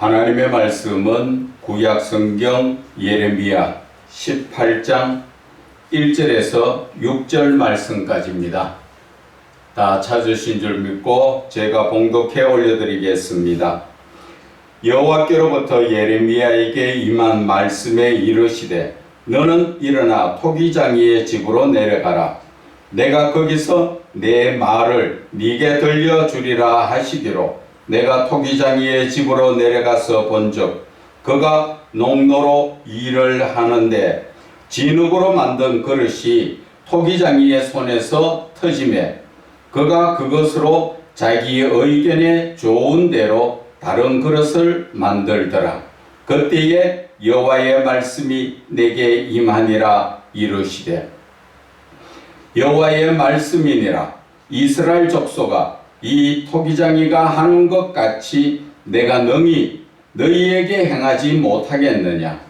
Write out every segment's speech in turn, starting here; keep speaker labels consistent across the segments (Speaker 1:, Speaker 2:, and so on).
Speaker 1: 하나님의 말씀은 구약성경 예레미야 18장 1절에서 6절 말씀까지입니다. 다 찾으신 줄 믿고 제가 봉독해 올려드리겠습니다. 여호와께로부터 예레미야에게 임한 말씀에 이르시되 너는 일어나 토기장이의 집으로 내려가라. 내가 거기서 내 말을 네게 들려주리라 하시기로 내가 토기장이의 집으로 내려가서 본즉 그가 농로로 일을 하는데 진흙으로 만든 그릇이 토기장이의 손에서 터지매 그가 그것으로 자기 의견에 좋은 대로 다른 그릇을 만들더라. 그때에 여호와의 말씀이 내게 임하니라 이르시되 여호와의 말씀이니라. 이스라엘 족속아, 이 토기장이가 하는 것 같이 내가 능히 너희에게 행하지 못하겠느냐.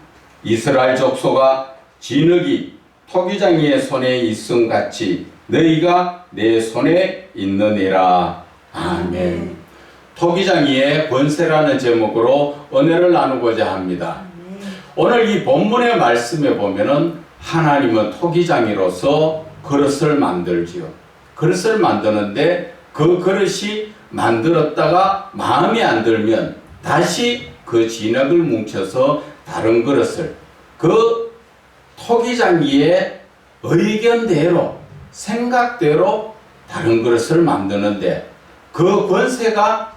Speaker 1: 이스라엘 족속아, 진흙이 토기장이의 손에 있음 같이 너희가 내 손에 있느니라. 아멘. 토기장이의 권세라는 제목으로 은혜를 나누고자 합니다. 오늘 이 본문의 말씀에 보면은 하나님은 토기장이로서 그릇을 만들지요. 그릇을 만드는데 그 그릇이 만들었다가 마음에 안 들면 다시 그 진흙을 뭉쳐서 다른 그릇을 그 토기장이의 의견대로 생각대로 다른 그릇을 만드는데 그 권세가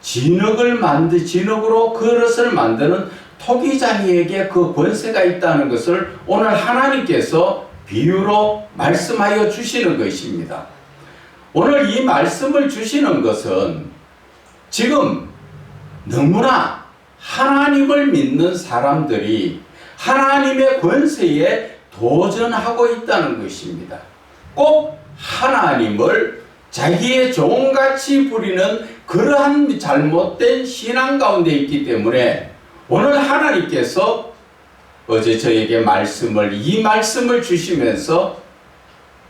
Speaker 1: 진흙으로 그릇을 만드는 토기장이에게 그 권세가 있다는 것을 오늘 하나님께서 비유로 말씀하여 주시는 것입니다. 오늘 이 말씀을 주시는 것은 지금 너무나 하나님을 믿는 사람들이 하나님의 권세에 도전하고 있다는 것입니다. 꼭 하나님을 자기의 종같이 부리는 그러한 잘못된 신앙 가운데 있기 때문에 오늘 하나님께서 어제 저에게 이 말씀을 주시면서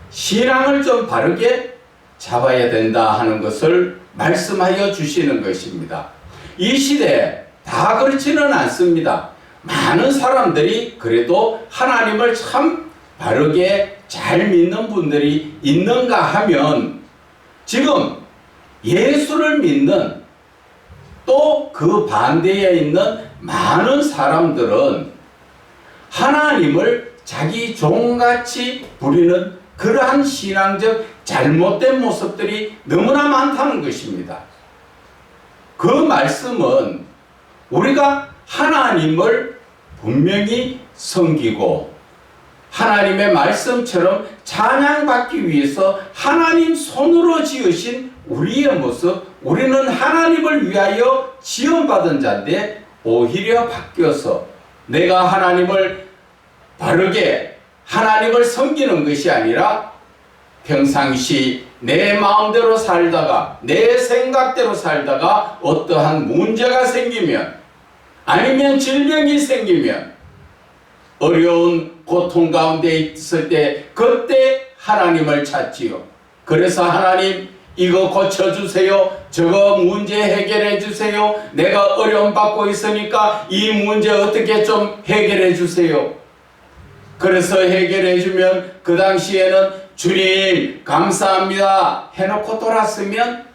Speaker 1: 신앙을 좀 바르게 잡아야 된다 하는 것을 말씀하여 주시는 것입니다. 이 시대에 다 그렇지는 않습니다. 많은 사람들이 그래도 하나님을 참 바르게 잘 믿는 분들이 있는가 하면 지금 예수를 믿는 또 그 반대에 있는 많은 사람들은 하나님을 자기 종같이 부리는 그러한 신앙적 잘못된 모습들이 너무나 많다는 것입니다. 그 말씀은 우리가 하나님을 분명히 섬기고 하나님의 말씀처럼 찬양받기 위해서 하나님 손으로 지으신 우리의 모습, 우리는 하나님을 위하여 지원받은 자인데 오히려 바뀌어서 내가 하나님을 바르게 하나님을 섬기는 것이 아니라 평상시 내 마음대로 살다가 내 생각대로 살다가 어떠한 문제가 생기면 아니면 질병이 생기면 어려운 고통 가운데 있을 때 그때 하나님을 찾지요. 그래서 하나님 이거 고쳐주세요. 저거 문제 해결해 주세요. 내가 어려움 받고 있으니까 이 문제 어떻게 좀 해결해 주세요. 그래서 해결해 주면 그 당시에는 주님 감사합니다 해놓고 돌았으면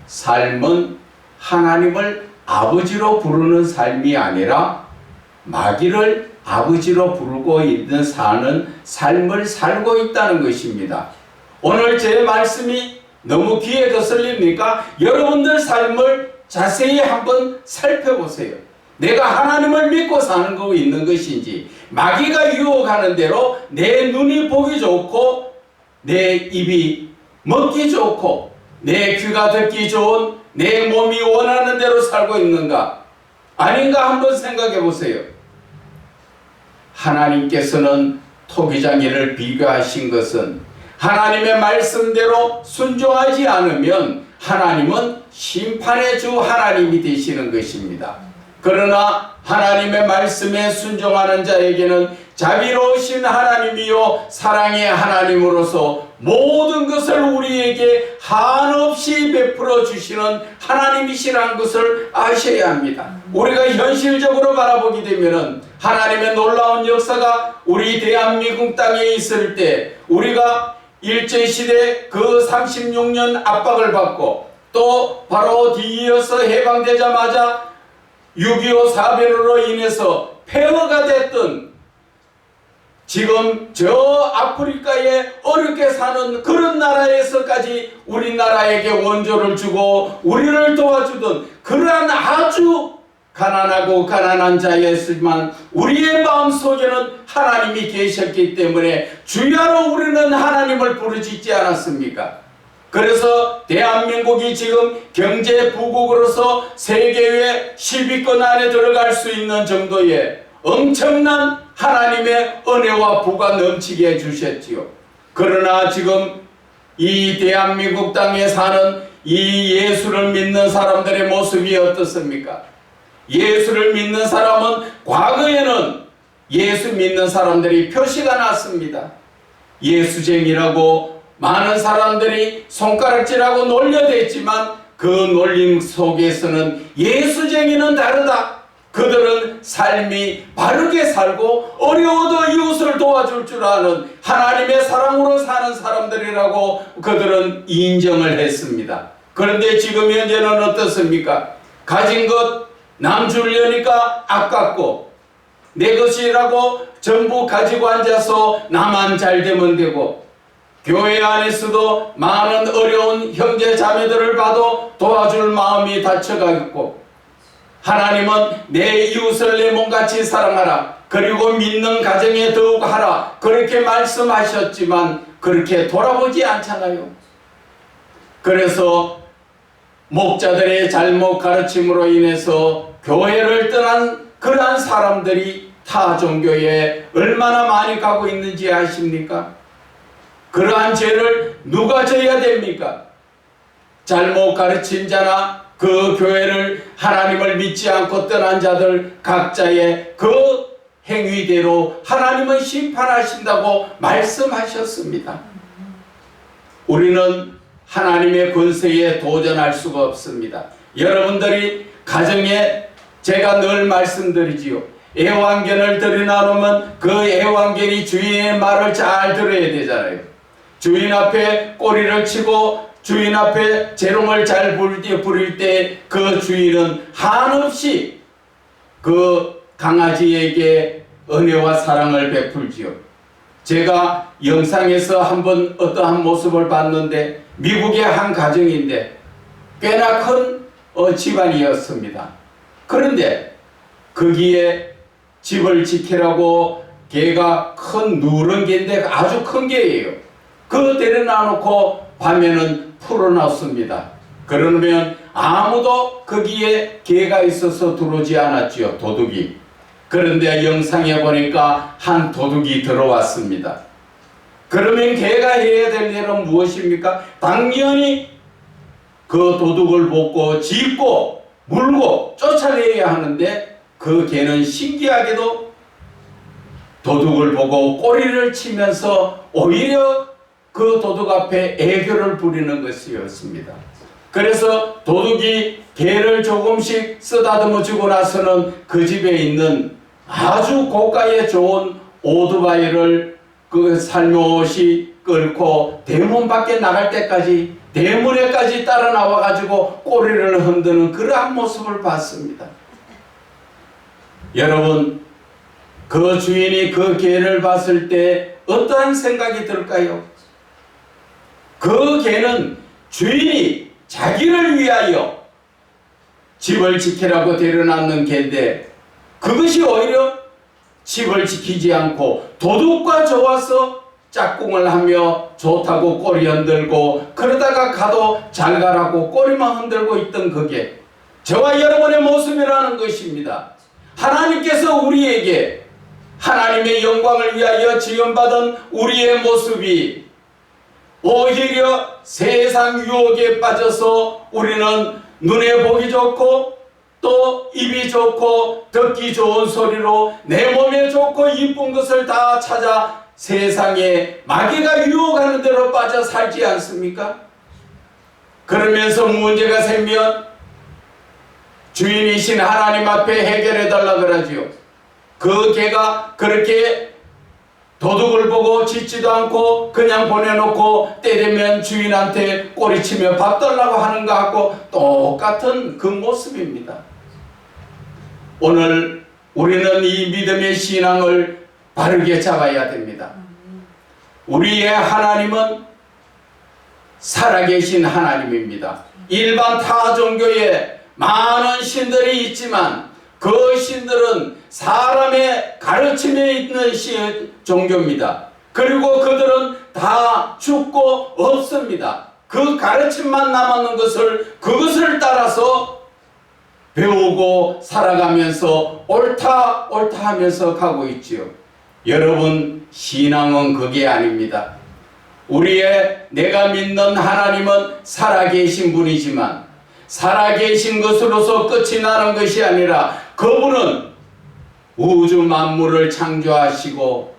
Speaker 1: 삶은 하나님을 아버지로 부르는 삶이 아니라 마귀를 아버지로 부르고 있는 사는 삶을 살고 있다는 것입니다. 오늘 제 말씀이 너무 귀에 거슬립니까? 여러분들 삶을 자세히 한번 살펴보세요. 내가 하나님을 믿고 사는 거 있는 것인지 마귀가 유혹하는 대로 내 눈이 보기 좋고 내 입이 먹기 좋고 내 귀가 듣기 좋은 내 몸이 원하는 대로 살고 있는가? 아닌가 한번 생각해 보세요. 하나님께서는 토기장이를 비교하신 것은 하나님의 말씀대로 순종하지 않으면 하나님은 심판의 주 하나님이 되시는 것입니다. 그러나 하나님의 말씀에 순종하는 자에게는 자비로우신 하나님이요 사랑의 하나님으로서 모든 것을 우리에게 한없이 베풀어 주시는 하나님이시라는 것을 아셔야 합니다. 우리가 현실적으로 바라보게 되면은 하나님의 놀라운 역사가 우리 대한민국 땅에 있을 때 우리가 일제시대 그 36년 압박을 받고 또 바로 뒤이어서 해방되자마자 6.25 사변으로 인해서 폐허가 됐던 지금 저 아프리카에 어렵게 사는 그런 나라에서까지 우리나라에게 원조를 주고 우리를 도와주던 그러한 아주 가난하고 가난한 자였지만 우리의 마음속에는 하나님이 계셨기 때문에 주야로 우리는 하나님을 부르짖지 않았습니까? 그래서 대한민국이 지금 경제 부국으로서 세계의 10위권 안에 들어갈 수 있는 정도의 엄청난 하나님의 은혜와 부가 넘치게 해주셨지요. 그러나 지금 이 대한민국 땅에 사는 이 예수를 믿는 사람들의 모습이 어떻습니까? 예수를 믿는 사람은 과거에는 예수 믿는 사람들이 표시가 났습니다. 예수쟁이라고 많은 사람들이 손가락질하고 놀려댔지만 그 놀림 속에서는 예수쟁이는 다르다. 그들은 삶이 바르게 살고 어려워도 이웃을 도와줄 줄 아는 하나님의 사랑으로 사는 사람들이라고 그들은 인정을 했습니다. 그런데 지금 현재는 어떻습니까? 가진 것 남 주려니까 아깝고 내 것이라고 전부 가지고 앉아서 나만 잘 되면 되고 교회 안에서도 많은 어려운 형제 자매들을 봐도 도와줄 마음이 닫혀가겠고 하나님은 내 이웃을 내 몸같이 사랑하라 그리고 믿는 가정에 더욱 하라 그렇게 말씀하셨지만 그렇게 돌아보지 않잖아요. 그래서 목자들의 잘못 가르침으로 인해서 교회를 떠난 그러한 사람들이 타 종교에 얼마나 많이 가고 있는지 아십니까? 그러한 죄를 누가 져야 됩니까? 잘못 가르친 자나 그 교회를 하나님을 믿지 않고 떠난 자들 각자의 그 행위대로 하나님은 심판하신다고 말씀하셨습니다. 우리는 하나님의 권세에 도전할 수가 없습니다. 여러분들이 가정에 제가 늘 말씀드리지요. 애완견을 들여놓으면 그 애완견이 주인의 말을 잘 들어야 되잖아요. 주인 앞에 꼬리를 치고 주인 앞에 재롱을 잘 부릴 때 그 주인은 한없이 그 강아지에게 은혜와 사랑을 베풀지요. 제가 영상에서 한번 어떠한 모습을 봤는데 미국의 한 가정인데 꽤나 큰 집안이었습니다. 그런데 거기에 집을 지키라고 개가 큰 누런 개인데 아주 큰 개예요. 그거 데려놔놓고 밤에는 풀어놨습니다. 그러면 아무도 거기에 개가 있어서 들어오지 않았지요. 도둑이. 그런데 영상에 보니까 한 도둑이 들어왔습니다. 그러면 개가 해야 될 일은 무엇입니까? 당연히 그 도둑을 벗고 짚고 물고 쫓아내야 하는데 그 개는 신기하게도 도둑을 보고 꼬리를 치면서 오히려 그 도둑 앞에 애교를 부리는 것이었습니다. 그래서 도둑이 개를 조금씩 쓰다듬어 주고 나서는 그 집에 있는 아주 고가의 좋은 오토바이를 그 살며시 끌고 대문 밖에 나갈 때까지 대문에까지 따라 나와 가지고 꼬리를 흔드는 그러한 모습을 봤습니다. 여러분, 그 주인이 그 개를 봤을 때 어떠한 생각이 들까요? 그 개는 주인이 자기를 위하여 집을 지키라고 데려놨는 개인데 그것이 오히려 집을 지키지 않고 도둑과 좋아서 짝꿍을 하며 좋다고 꼬리 흔들고 그러다가 가도 잘 가라고 꼬리만 흔들고 있던 그게 저와 여러분의 모습이라는 것입니다. 하나님께서 우리에게 하나님의 영광을 위하여 지음받은 우리의 모습이 오히려 세상 유혹에 빠져서 우리는 눈에 보기 좋고 또 입이 좋고 듣기 좋은 소리로 내 몸에 좋고 이쁜 것을 다 찾아 세상에 마귀가 유혹하는 대로 빠져 살지 않습니까? 그러면서 문제가 생기면 주인이신 하나님 앞에 해결해 달라 그러지요. 그 개가 그렇게 도둑을 보고 짖지도 않고 그냥 보내놓고 때되면 주인한테 꼬리치며 밥 달라고 하는 것 같고 똑같은 그 모습입니다. 오늘 우리는 이 믿음의 신앙을 바르게 잡아야 됩니다. 우리의 하나님은 살아계신 하나님입니다. 일반 타 종교에 많은 신들이 있지만 그 신들은 사람의 가르침에 있는 종교입니다. 그리고 그들은 다 죽고 없습니다. 그 가르침만 남았는 것을 그것을 따라서 배우고 살아가면서 옳다 옳다 하면서 가고 있지요. 여러분, 신앙은 그게 아닙니다. 내가 믿는 하나님은 살아계신 분이지만 살아계신 것으로서 끝이 나는 것이 아니라 그분은 우주 만물을 창조하시고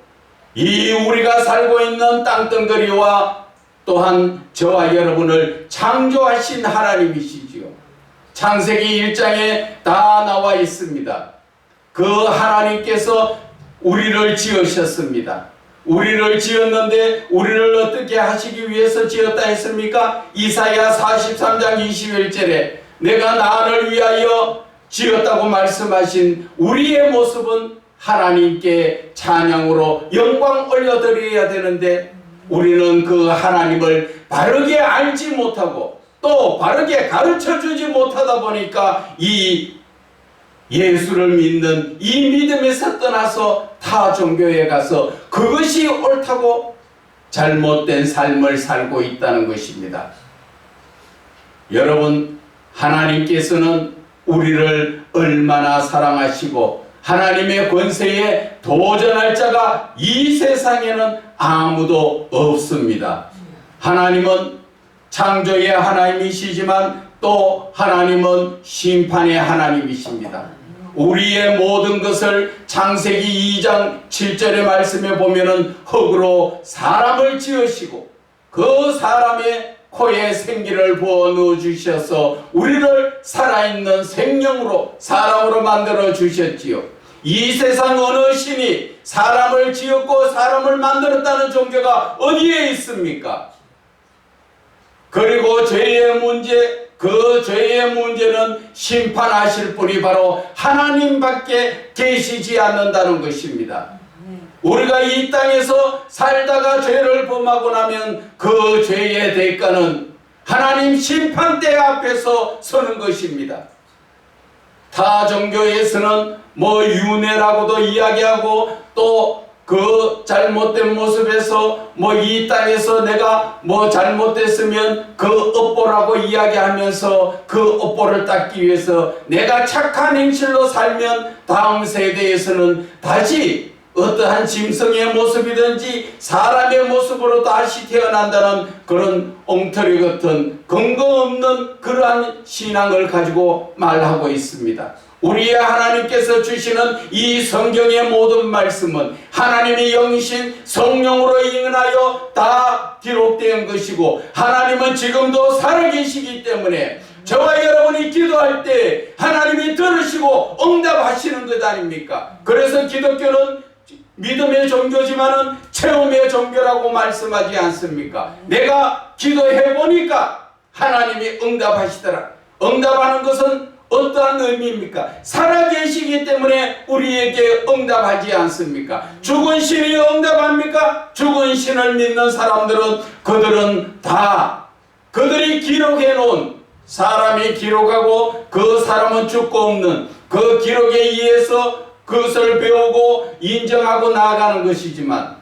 Speaker 1: 이 우리가 살고 있는 땅덩어리와 또한 저와 여러분을 창조하신 하나님이시지요. 창세기 1장에 다 나와 있습니다. 그 하나님께서 우리를 지으셨습니다. 우리를 지었는데 우리를 어떻게 하시기 위해서 지었다 했습니까? 이사야 43장 21절에 내가 나를 위하여 지었다고 말씀하신 우리의 모습은 하나님께 찬양으로 영광 올려드려야 되는데 우리는 그 하나님을 바르게 알지 못하고 또 바르게 가르쳐주지 못하다 보니까 이 예수를 믿는 이 믿음에서 떠나서 타 종교에 가서 그것이 옳다고 잘못된 삶을 살고 있다는 것입니다. 여러분, 하나님께서는 우리를 얼마나 사랑하시고 하나님의 권세에 도전할 자가 이 세상에는 아무도 없습니다. 하나님은 창조의 하나님이시지만 또 하나님은 심판의 하나님이십니다. 우리의 모든 것을 창세기 2장 7절의 말씀에 보면은 흙으로 사람을 지으시고 그 사람의 코에 생기를 부어 넣어 주셔서 우리를 살아있는 생명으로 사람으로 만들어 주셨지요. 이 세상 어느 신이 사람을 지었고 사람을 만들었다는 종교가 어디에 있습니까? 그리고 죄의 문제, 그 죄의 문제는 심판하실 분이 바로 하나님밖에 계시지 않는다는 것입니다. 우리가 이 땅에서 살다가 죄를 범하고 나면 그 죄의 대가는 하나님 심판대 앞에서 서는 것입니다. 타 종교에서는 윤회라고도 이야기하고 또 그 잘못된 모습에서 이 땅에서 내가 잘못됐으면 그 업보라고 이야기하면서 그 업보를 닦기 위해서 내가 착한 행실로 살면 다음 세대에서는 다시 어떠한 짐승의 모습이든지 사람의 모습으로 다시 태어난다는 그런 엉터리 같은 근거 없는 그러한 신앙을 가지고 말하고 있습니다. 우리의 하나님께서 주시는 이 성경의 모든 말씀은 하나님의 영이신 성령으로 인하여 다 기록된 것이고 하나님은 지금도 살아계시기 때문에 저와 여러분이 기도할 때 하나님이 들으시고 응답하시는 것 아닙니까? 그래서 기독교는 믿음의 종교지만은 체험의 종교라고 말씀하지 않습니까? 내가 기도해보니까 하나님이 응답하시더라. 응답하는 것은 어떠한 의미입니까? 살아계시기 때문에 우리에게 응답하지 않습니까? 죽은 신이 응답합니까? 죽은 신을 믿는 사람들은 그들은 다 그들이 기록해 놓은 사람이 기록하고 그 사람은 죽고 없는 그 기록에 의해서 그것을 배우고 인정하고 나아가는 것이지만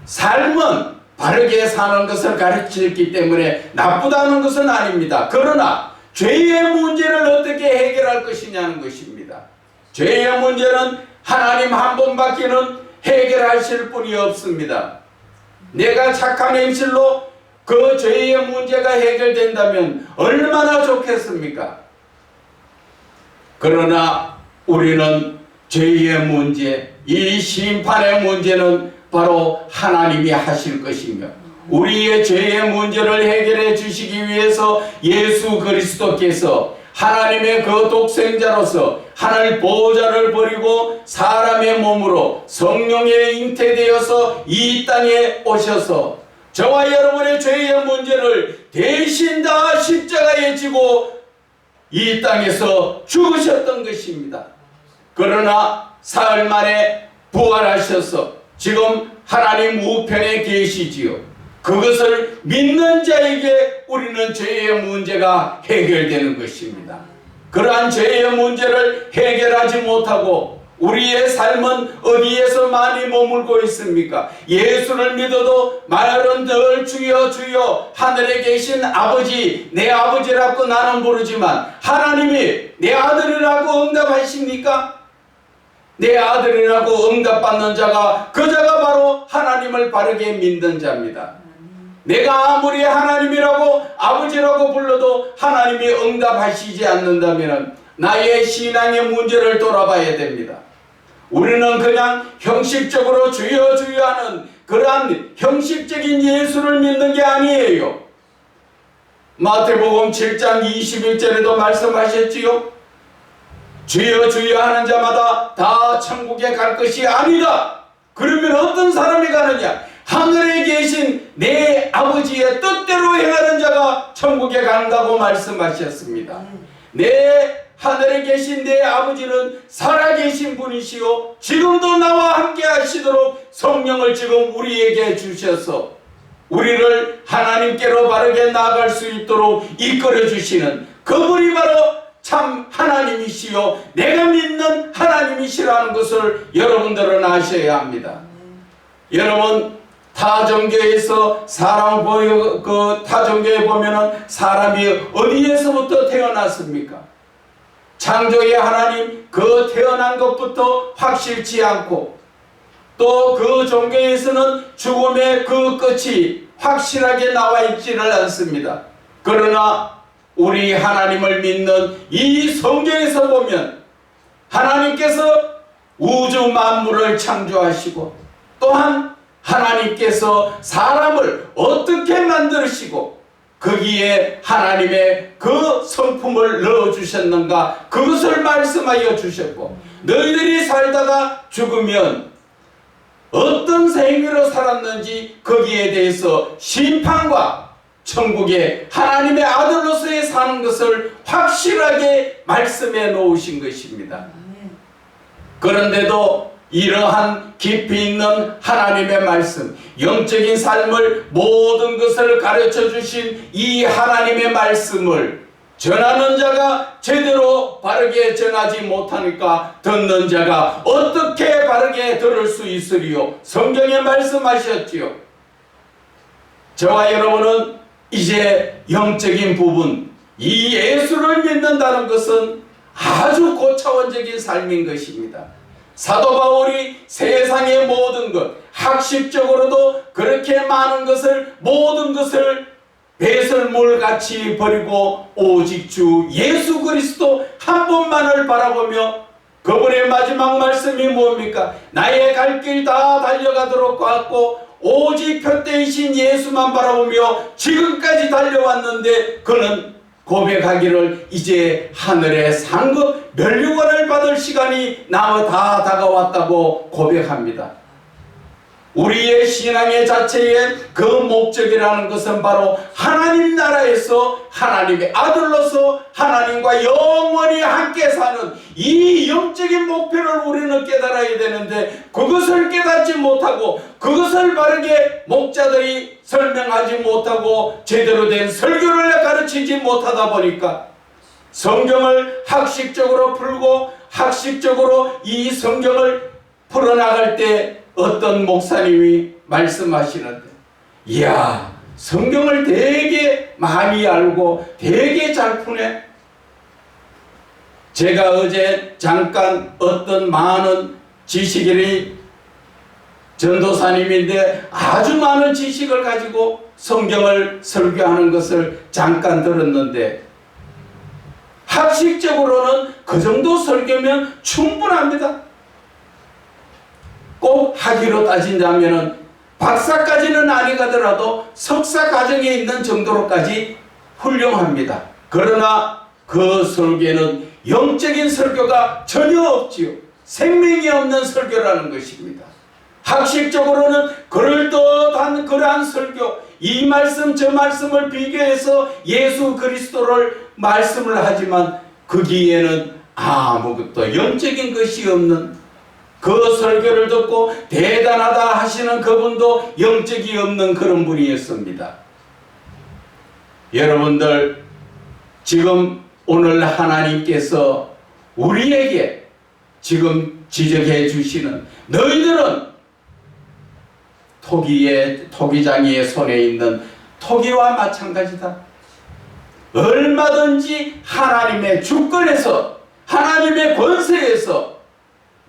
Speaker 1: 삶은 바르게 사는 것을 가르치기 때문에 나쁘다는 것은 아닙니다. 그러나 죄의 문제를 어떻게 해결할 것이냐는 것입니다. 죄의 문제는 하나님 한 분밖에는 해결하실 분이 없습니다. 내가 착한 행실로 그 죄의 문제가 해결된다면 얼마나 좋겠습니까? 그러나 우리는 죄의 문제, 이 심판의 문제는 바로 하나님이 하실 것이며, 우리의 죄의 문제를 해결해 주시기 위해서 예수 그리스도께서 하나님의 그 독생자로서 하늘 보좌를 버리고 사람의 몸으로 성령에 잉태되어서 이 땅에 오셔서 저와 여러분의 죄의 문제를 대신 다 십자가에 지고 이 땅에서 죽으셨던 것입니다. 그러나 사흘 만에 부활하셔서 지금 하나님 우편에 계시지요. 그것을 믿는 자에게 우리는 죄의 문제가 해결되는 것입니다. 그러한 죄의 문제를 해결하지 못하고 우리의 삶은 어디에서 많이 머물고 있습니까? 예수를 믿어도 말은 늘 주여 주여 하늘에 계신 아버지, 내 아버지라고 나는 부르지만 하나님이 내 아들이라고 응답하십니까? 내 아들이라고 응답받는 자가 그 자가 바로 하나님을 바르게 믿는 자입니다. 내가 아무리 하나님이라고 아버지라고 불러도 하나님이 응답하시지 않는다면 나의 신앙의 문제를 돌아봐야 됩니다. 우리는 그냥 형식적으로 주여 주여 하는 그러한 형식적인 예수를 믿는 게 아니에요. 마태복음 7장 21절에도 말씀하셨지요. 주여 주여 하는 자마다 다 천국에 갈 것이 아니다. 그러면 어떤 사람이 가느냐? 하늘에 계신 내 아버지의 뜻대로 행하는 자가 천국에 간다고 말씀하셨습니다. 내 하늘에 계신 내 아버지는 살아계신 분이시요 지금도 나와 함께 하시도록 성령을 지금 우리에게 주셔서 우리를 하나님께로 바르게 나아갈 수 있도록 이끌어 주시는 그분이 바로 참 하나님이시요 내가 믿는 하나님이시라는 것을 여러분들은 아셔야 합니다. 여러분, 타종교에서 타종교에 보면은 사람이 어디에서부터 태어났습니까? 창조의 하나님 그 태어난 것부터 확실치 않고 또 그 종교에서는 죽음의 그 끝이 확실하게 나와 있지를 않습니다. 그러나 우리 하나님을 믿는 이 성경에서 보면 하나님께서 우주 만물을 창조하시고 또한 하나님께서 사람을 어떻게 만드시고 거기에 하나님의 그 성품을 넣어주셨는가 그것을 말씀하여 주셨고 너희들이 살다가 죽으면 어떤 생애로 살았는지 거기에 대해서 심판과 천국에 하나님의 아들로서의 사는 것을 확실하게 말씀해 놓으신 것입니다. 그런데도 이러한 깊이 있는 하나님의 말씀, 영적인 삶을 모든 것을 가르쳐 주신 이 하나님의 말씀을 전하는 자가 제대로 바르게 전하지 못하니까 듣는 자가 어떻게 바르게 들을 수 있으리요? 성경에 말씀하셨지요. 저와 여러분은 이제 영적인 부분, 이 예수를 믿는다는 것은 아주 고차원적인 삶인 것입니다. 사도 바울이 세상의 모든 것, 학식적으로도 그렇게 많은 것을, 모든 것을 배설물같이 버리고 오직 주 예수 그리스도 한 분만을 바라보며 그분의 마지막 말씀이 뭡니까? 나의 갈 길 다 달려가도록 왔고 오직 표대이신 예수만 바라보며 지금까지 달려왔는데 그는 고백하기를 이제 하늘의 상급 면류관을 받을 시간이 다 다가왔다고 고백합니다. 우리의 신앙의 자체의 그 목적이라는 것은 바로 하나님 나라에서 하나님의 아들로서 하나님과 영원히 함께 사는 이 영적인 목표를 우리는 깨달아야 되는데 그것을 깨닫지 못하고 그것을 바르게 목자들이 설명하지 못하고 제대로 된 설교를 가르치지 못하다 보니까 성경을 학식적으로 풀고 학식적으로 이 성경을 풀어나갈 때 어떤 목사님이 말씀하시는데 이야 성경을 되게 많이 알고 되게 잘 푸네. 제가 어제 잠깐 어떤 많은 지식인이 전도사님인데 아주 많은 지식을 가지고 성경을 설교하는 것을 잠깐 들었는데 학식적으로는 그 정도 설교면 충분합니다. 꼭 학위로 따진다면은 박사까지는 아니 가더라도 석사 과정에 있는 정도로까지 훌륭합니다. 그러나 그 설교에는 영적인 설교가 전혀 없지요. 생명이 없는 설교라는 것입니다. 학식적으로는 그럴듯한 그러한 설교, 이 말씀 저 말씀을 비교해서 예수 그리스도를 말씀을 하지만 거기에는 아무것도 영적인 것이 없는, 그 설교를 듣고 대단하다 하시는 그분도 영적이 없는 그런 분이었습니다. 여러분들, 지금 오늘 하나님께서 우리에게 지금 지적해 주시는, 너희들은 토기장이의 손에 있는 토기와 마찬가지다. 얼마든지 하나님의 주권에서, 하나님의 권세에서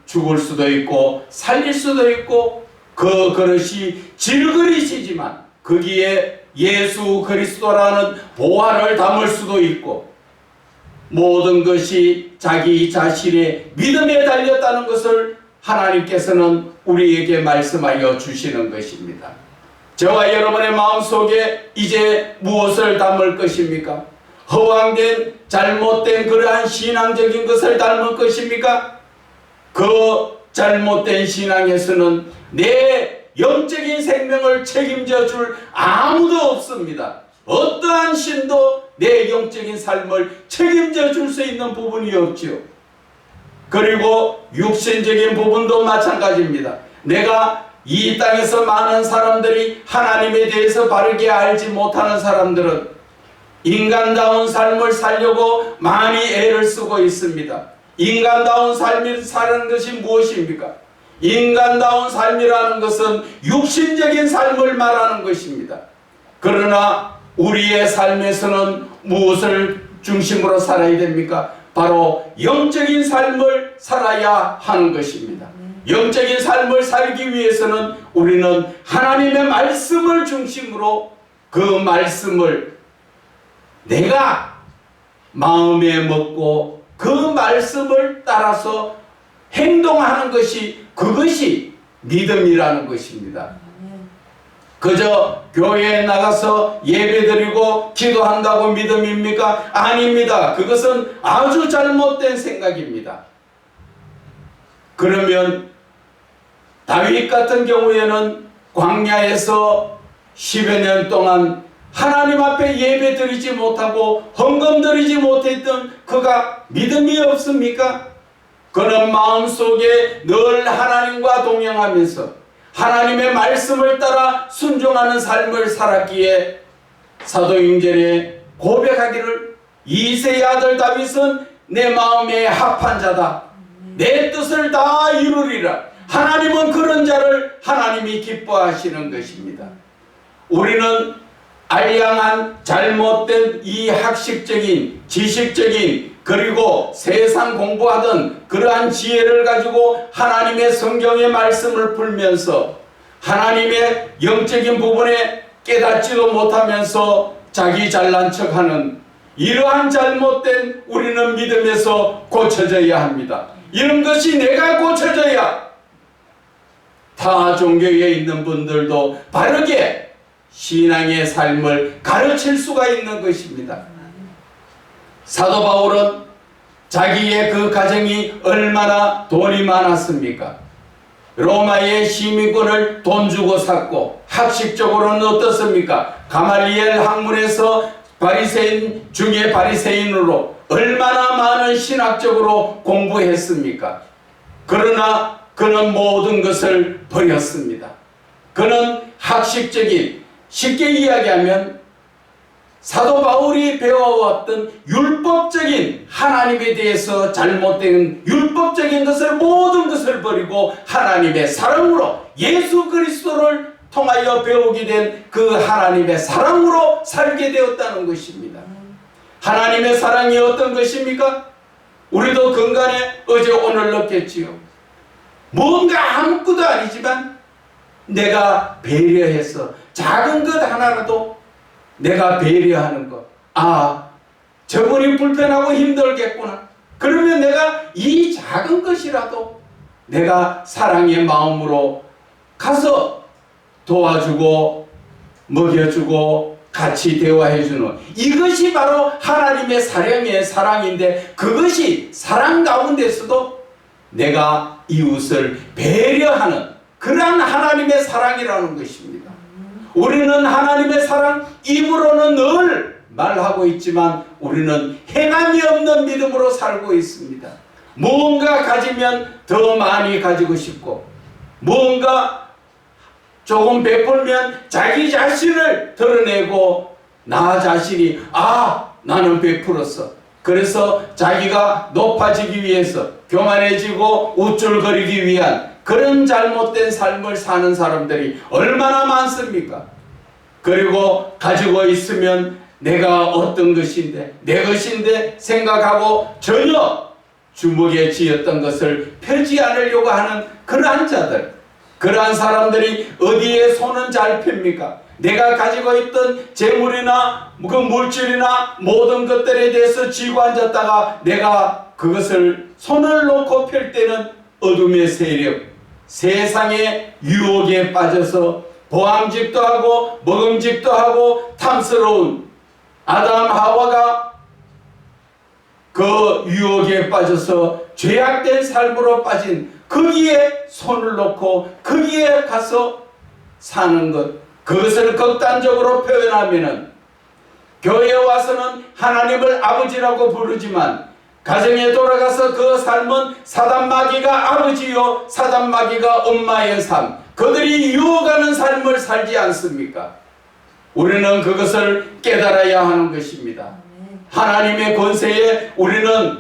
Speaker 1: 죽을 수도 있고 살릴 수도 있고, 그 그릇이 질그릇이지만 거기에 예수 그리스도라는 보화를 담을 수도 있고, 모든 것이 자기 자신의 믿음에 달렸다는 것을 하나님께서는 우리에게 말씀하여 주시는 것입니다. 저와 여러분의 마음속에 이제 무엇을 담을 것입니까? 허황된 잘못된 그러한 신앙적인 것을 담을 것입니까? 그 잘못된 신앙에서는 내 영적인 생명을 책임져 줄 아무도 없습니다. 어떠한 신도 내 영적인 삶을 책임져 줄 수 있는 부분이 없지요. 그리고 육신적인 부분도 마찬가지입니다. 내가 이 땅에서 많은 사람들이 하나님에 대해서 바르게 알지 못하는 사람들은 인간다운 삶을 살려고 많이 애를 쓰고 있습니다. 인간다운 삶을 사는 것이 무엇입니까? 인간다운 삶이라는 것은 육신적인 삶을 말하는 것입니다. 그러나 우리의 삶에서는 무엇을 중심으로 살아야 됩니까? 바로 영적인 삶을 살아야 하는 것입니다. 영적인 삶을 살기 위해서는 우리는 하나님의 말씀을 중심으로 그 말씀을 내가 마음에 먹고 그 말씀을 따라서 행동하는 것이, 그것이 믿음이라는 것입니다. 그저 교회에 나가서 예배드리고 기도한다고 믿음입니까? 아닙니다. 그것은 아주 잘못된 생각입니다. 그러면 다윗 같은 경우에는 광야에서 10여 년 동안 하나님 앞에 예배 드리지 못하고 헌금 드리지 못했던 그가 믿음이 없습니까? 그는 마음속에 늘 하나님과 동행하면서 하나님의 말씀을 따라 순종하는 삶을 살았기에 사도행전에 고백하기를, 이새의 아들 다윗은 내 마음에 합한 자다. 내 뜻을 다 이루리라. 하나님은 그런 자를 하나님이 기뻐하시는 것입니다. 우리는 알량한 잘못된 이 학식적인, 지식적인, 그리고 세상 공부하던 그러한 지혜를 가지고 하나님의 성경의 말씀을 풀면서 하나님의 영적인 부분에 깨닫지도 못하면서 자기 잘난 척하는 이러한 잘못된, 우리는 믿음에서 고쳐져야 합니다. 이런 것이 내가 고쳐져야 타 종교에 있는 분들도 바르게 신앙의 삶을 가르칠 수가 있는 것입니다. 사도 바울은 자기의 그 가정이 얼마나 돈이 많았습니까? 로마의 시민권을 돈 주고 샀고, 학식적으로는 어떻습니까? 가말리엘 학문에서 바리새인 중에 바리새인으로 얼마나 많은 신학적으로 공부했습니까? 그러나 그는 모든 것을 버렸습니다. 그는 학식적인, 쉽게 이야기하면 사도 바울이 배워왔던 율법적인, 하나님에 대해서 잘못된 율법적인 것을, 모든 것을 버리고 하나님의 사랑으로, 예수 그리스도를 통하여 배우게 된 그 하나님의 사랑으로 살게 되었다는 것입니다. 하나님의 사랑이 어떤 것입니까? 우리도 근간에 어제 오늘 넣겠지요. 뭔가 아무것도 아니지만 내가 배려해서 작은 것 하나라도 내가 배려하는 것. 아, 저분이 불편하고 힘들겠구나. 그러면 내가 이 작은 것이라도 내가 사랑의 마음으로 가서 도와주고 먹여주고 같이 대화해주는, 이것이 바로 하나님의 사랑인데, 그것이 사랑 가운데서도 내가 이웃을 배려하는 그러한 하나님의 사랑이라는 것입니다. 우리는 하나님의 사랑, 입으로는 늘 말하고 있지만 우리는 행함이 없는 믿음으로 살고 있습니다. 무언가 가지면 더 많이 가지고 싶고, 무언가 조금 베풀면 자기 자신을 드러내고, 나 자신이 나는 베풀었어, 그래서 자기가 높아지기 위해서 교만해지고 우쭐거리기 위한 그런 잘못된 삶을 사는 사람들이 얼마나 많습니까? 그리고 가지고 있으면 내가 어떤 것인데, 내 것인데 생각하고 전혀 주먹에 쥐었던 것을 펴지 않으려고 하는 그러한 자들, 그러한 사람들이 어디에 손은 잘 핍니까? 내가 가지고 있던 재물이나 그 물질이나 모든 것들에 대해서 쥐고 앉았다가 내가 그것을 손을 놓고 펼 때는 어둠의 세력, 세상의 유혹에 빠져서 보암직도 하고 먹음직도 하고 탐스러운 아담 하와가 그 유혹에 빠져서 죄악된 삶으로 빠진, 거기에 손을 놓고 거기에 가서 사는 것, 그것을 극단적으로 표현하면은, 교회에 와서는 하나님을 아버지라고 부르지만 가정에 돌아가서 그 삶은 사단마귀가 아버지요 사단마귀가 엄마의 삶, 그들이 유혹하는 삶을 살지 않습니까? 우리는 그것을 깨달아야 하는 것입니다. 하나님의 권세에 우리는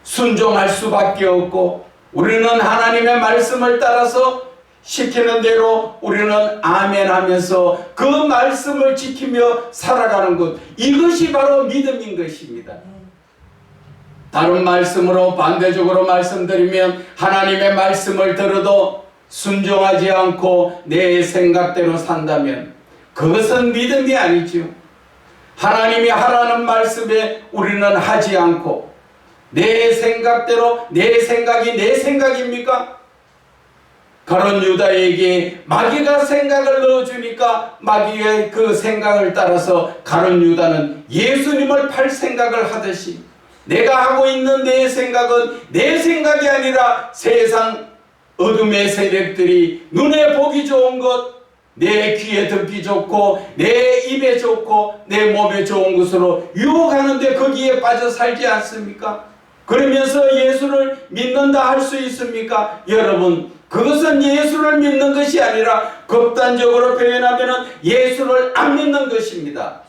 Speaker 1: 순종할 수밖에 없고, 우리는 하나님의 말씀을 따라서 시키는 대로 우리는 아멘 하면서 그 말씀을 지키며 살아가는 것, 이것이 바로 믿음인 것입니다. 다른 말씀으로 반대적으로 말씀드리면, 하나님의 말씀을 들어도 순종하지 않고 내 생각대로 산다면 그것은 믿음이 아니죠. 하나님이 하라는 말씀에 우리는 하지 않고 내 생각대로, 내 생각이 내 생각입니까? 가룟 유다에게 마귀가 생각을 넣어주니까 마귀의 그 생각을 따라서 가룟 유다는 예수님을 팔 생각을 하듯이, 내가 하고 있는 내 생각은 내 생각이 아니라 세상 어둠의 세력들이 눈에 보기 좋은 것, 내 귀에 듣기 좋고 내 입에 좋고 내 몸에 좋은 것으로 유혹하는데 거기에 빠져 살지 않습니까? 그러면서 예수를 믿는다 할 수 있습니까? 여러분, 그것은 예수를 믿는 것이 아니라 극단적으로 표현하면 예수를 안 믿는 것입니다.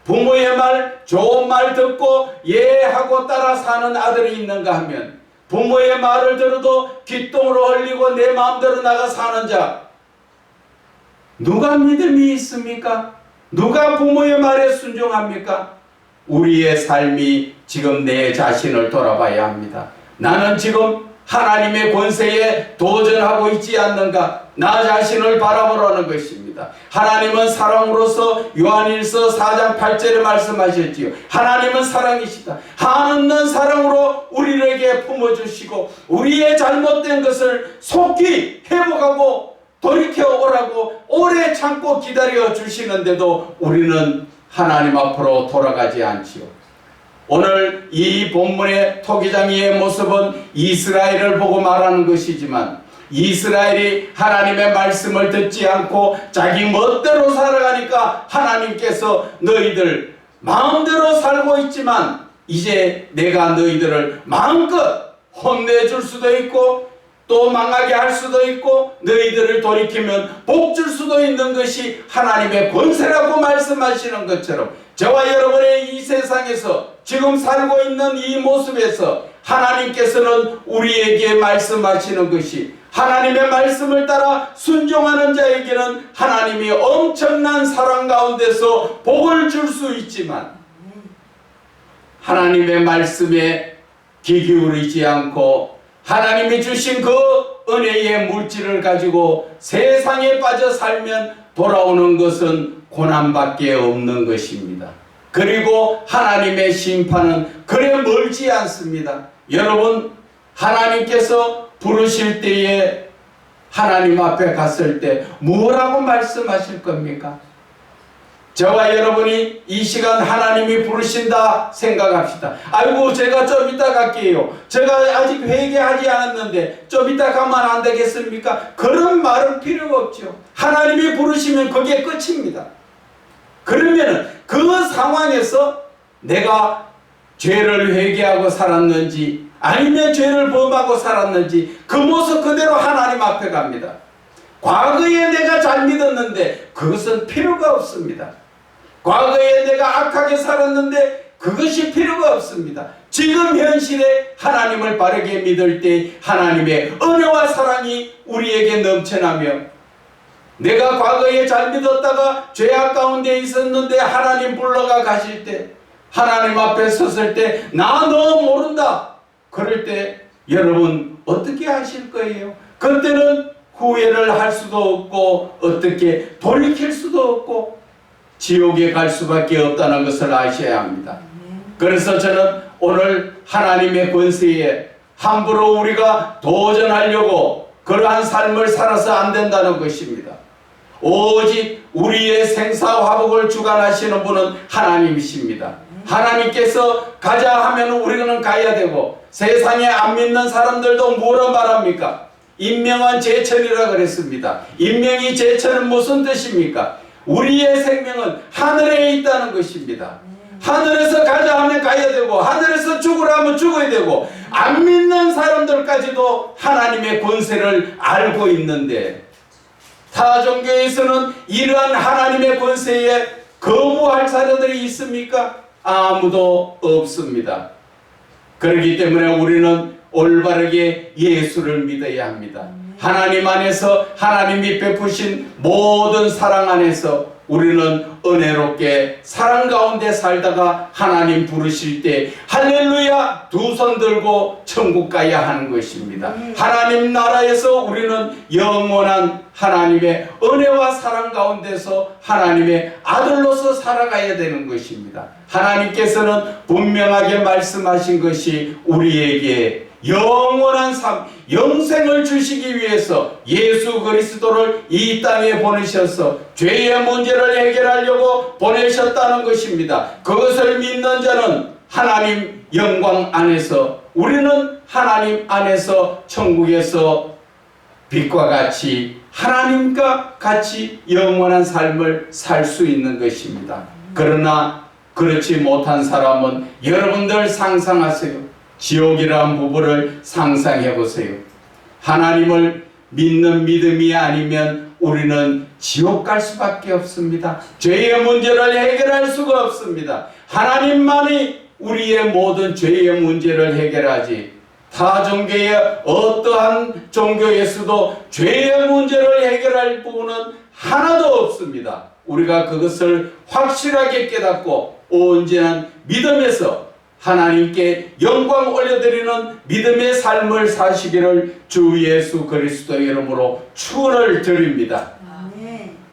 Speaker 1: 부모의 말, 좋은 말 듣고 예하고 따라 사는 아들이 있는가 하면, 부모의 말을 들어도 귓동으로 흘리고 내 마음대로 나가 사는 자, 누가 믿음이 있습니까? 누가 부모의 말에 순종합니까? 우리의 삶이 지금 내 자신을 돌아봐야 합니다. 나는 지금 하나님의 권세에 도전하고 있지 않는가? 나 자신을 바라보라는 것입니다. 하나님은 사랑으로서 요한일서 4장 8절에 말씀하셨지요. 하나님은 사랑이시다. 한없는 사랑으로 우리에게 품어주시고 우리의 잘못된 것을 속히 회복하고 돌이켜오라고 오래 참고 기다려 주시는데도 우리는 하나님 앞으로 돌아가지 않지요. 오늘 이 본문의 토기장이의 모습은 이스라엘을 보고 말하는 것이지만, 이스라엘이 하나님의 말씀을 듣지 않고 자기 멋대로 살아가니까 하나님께서 너희들 마음대로 살고 있지만 이제 내가 너희들을 마음껏 혼내줄 수도 있고 또 망하게 할 수도 있고 너희들을 돌이키면 복 줄 수도 있는 것이 하나님의 권세라고 말씀하시는 것처럼, 저와 여러분의 이 세상에서 지금 살고 있는 이 모습에서 하나님께서는 우리에게 말씀하시는 것이, 하나님의 말씀을 따라 순종하는 자에게는 하나님이 엄청난 사랑 가운데서 복을 줄 수 있지만, 하나님의 말씀에 귀 기울이지 않고 하나님이 주신 그 은혜의 물질을 가지고 세상에 빠져 살면 돌아오는 것은 고난밖에 없는 것입니다. 그리고 하나님의 심판은 그래 멀지 않습니다. 여러분, 하나님께서 부르실 때에 하나님 앞에 갔을 때 뭐라고 말씀하실 겁니까? 저와 여러분이 이 시간 하나님이 부르신다 생각합시다. 아이고 제가 좀 이따 갈게요. 제가 아직 회개하지 않았는데 좀 이따 가면 안 되겠습니까? 그런 말은 필요가 없죠. 하나님이 부르시면 그게 끝입니다. 그러면 그 상황에서 내가 죄를 회개하고 살았는지 아니면 죄를 범하고 살았는지 그 모습 그대로 하나님 앞에 갑니다. 과거에 내가 잘 믿었는데 그것은 필요가 없습니다. 과거에 내가 악하게 살았는데 그것이 필요가 없습니다. 지금 현실에 하나님을 바르게 믿을 때 하나님의 은혜와 사랑이 우리에게 넘쳐나며 내가 과거에 잘 믿었다가 죄악 가운데 있었는데 하나님 불러가 가실 때 하나님 앞에 섰을 때 나 너 모른다. 그럴 때 여러분 어떻게 하실 거예요? 그때는 후회를 할 수도 없고 어떻게 돌이킬 수도 없고 지옥에 갈 수밖에 없다는 것을 아셔야 합니다. 그래서 저는 오늘 하나님의 권세에 함부로 우리가 도전하려고 그러한 삶을 살아서 안 된다는 것입니다. 오직 우리의 생사화복을 주관하시는 분은 하나님이십니다. 하나님께서 가자 하면 우리는 가야 되고 세상에 안 믿는 사람들도 뭐라 말합니까? 인명은 제천이라 그랬습니다. 인명이 제천은 무슨 뜻입니까? 우리의 생명은 하늘에 있다는 것입니다. 하늘에서 가자 하면 가야 되고 하늘에서 죽으라 하면 죽어야 되고 안 믿는 사람들까지도 하나님의 권세를 알고 있는데 타 종교에서는 이러한 하나님의 권세에 거부할 사람들이 있습니까? 아무도 없습니다. 그렇기 때문에 우리는 올바르게 예수를 믿어야 합니다. 하나님 안에서 하나님이 베푸신 모든 사랑 안에서 우리는 은혜롭게 사랑 가운데 살다가 하나님 부르실 때 할렐루야 두 손 들고 천국 가야 하는 것입니다. 하나님 나라에서 우리는 영원한 하나님의 은혜와 사랑 가운데서 하나님의 아들로서 살아가야 되는 것입니다. 하나님께서는 분명하게 말씀하신 것이 우리에게 영원한 삶, 영생을 주시기 위해서 예수 그리스도를 이 땅에 보내셔서 죄의 문제를 해결하려고 보내셨다는 것입니다. 그것을 믿는 자는 하나님 영광 안에서 우리는 하나님 안에서 천국에서 빛과 같이 하나님과 같이 영원한 삶을 살 수 있는 것입니다. 그러나 그렇지 못한 사람은 여러분들 상상하세요. 지옥이라는 부분을 상상해 보세요. 하나님을 믿는 믿음이 아니면 우리는 지옥 갈 수밖에 없습니다. 죄의 문제를 해결할 수가 없습니다. 하나님만이 우리의 모든 죄의 문제를 해결하지 타 종교의 어떠한 종교에서도 죄의 문제를 해결할 부분은 하나도 없습니다. 우리가 그것을 확실하게 깨닫고 온전한 믿음에서 하나님께 영광 올려드리는 믿음의 삶을 사시기를 주 예수 그리스도의 이름으로 축원을 드립니다.